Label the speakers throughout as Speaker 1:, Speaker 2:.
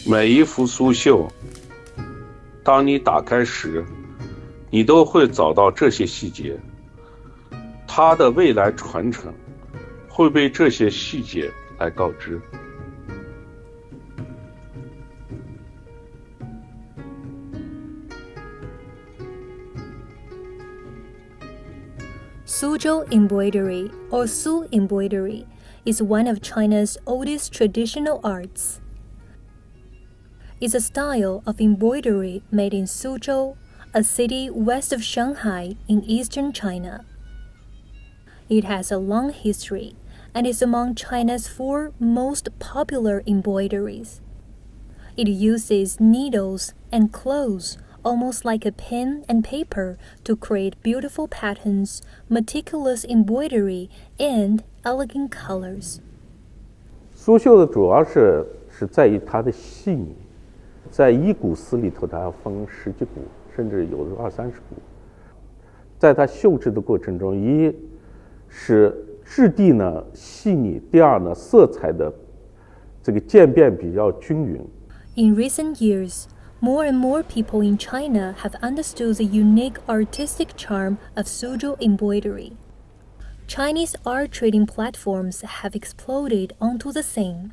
Speaker 1: 每一幅苏绣，当你打开时，你都会找到这些细节，它的未来传承会被这些细节来告知。
Speaker 2: Suzhou embroidery, or Su embroidery, is one of China's oldest traditional arts. It's a style of embroidery made in Suzhou, a city west of Shanghai in eastern China. It has a long history and is among China's 4 most popular embroideries. It uses needles and cloth almost like a pen and paper to create beautiful patterns, meticulous embroidery, and elegant colors.
Speaker 3: 苏绣的主要是在于它的细腻，在一股丝里头，它要分10几股，甚至有的20-30股。在它绣制的过程中，一是质地呢细腻，第二呢色彩的这个渐变比较均匀。
Speaker 2: In recent years, more and more people in China have understood the unique artistic charm of Suzhou embroidery. Chinese art trading platforms have exploded onto the scene.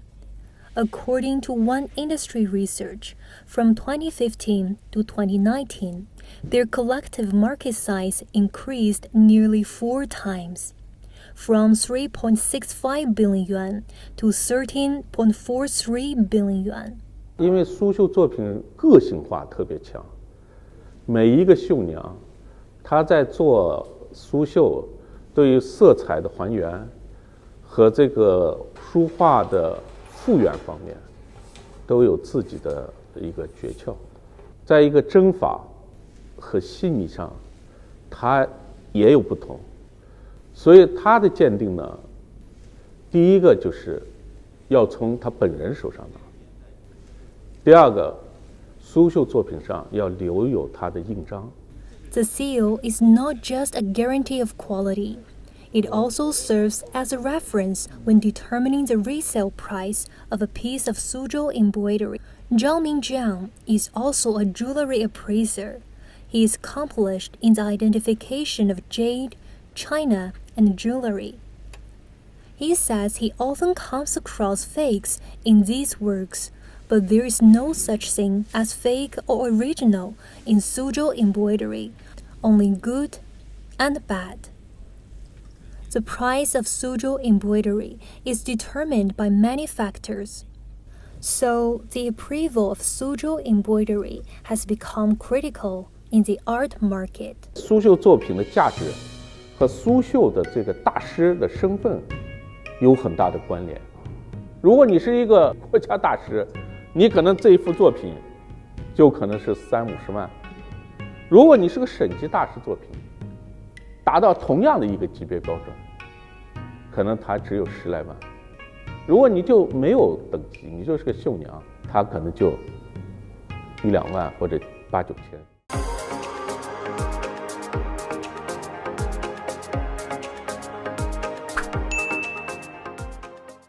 Speaker 2: According to one industry research, from 2015 to 2019, their collective market size increased nearly 4 times, from 3.65 billion yuan to 13.43 billion yuan.
Speaker 3: 因为苏绣作品个性化特别强，每一个绣娘，她在做苏绣，对于色彩的还原和这个书画的复原方面，都有自己的一个诀窍。在一个针法和细腻上，它也有不同，所以它的鉴定呢，第一个就是要从他本人手上拿。第二个，苏绣作品上要留有它的印章。
Speaker 2: The seal is not just a guarantee of quality. It also serves as a reference when determining the resale price of a piece of Suzhou embroidery. Zhang Mingjiang is also a jewelry appraiser. He is accomplished in the identification of jade, china, and jewelry. He says he often comes across fakes in these works, but there is no such thing as fake or original in Suzhou embroidery, only good and bad. The price of Suzhou embroidery is determined by many factors. So, the appraisal of Suzhou embroidery has become critical in the art market.
Speaker 3: 苏绣作品的价值和苏绣的这个大师的身份有很大的关联。如果你是一个国家大师，你可能这一幅作品就可能是30-50万。如果你是个省级大师作品，达到同样的一个级别标准，可能它只有10来万。如果你就没有等级，你就是个绣娘，它可能就1-2万或者8-9千。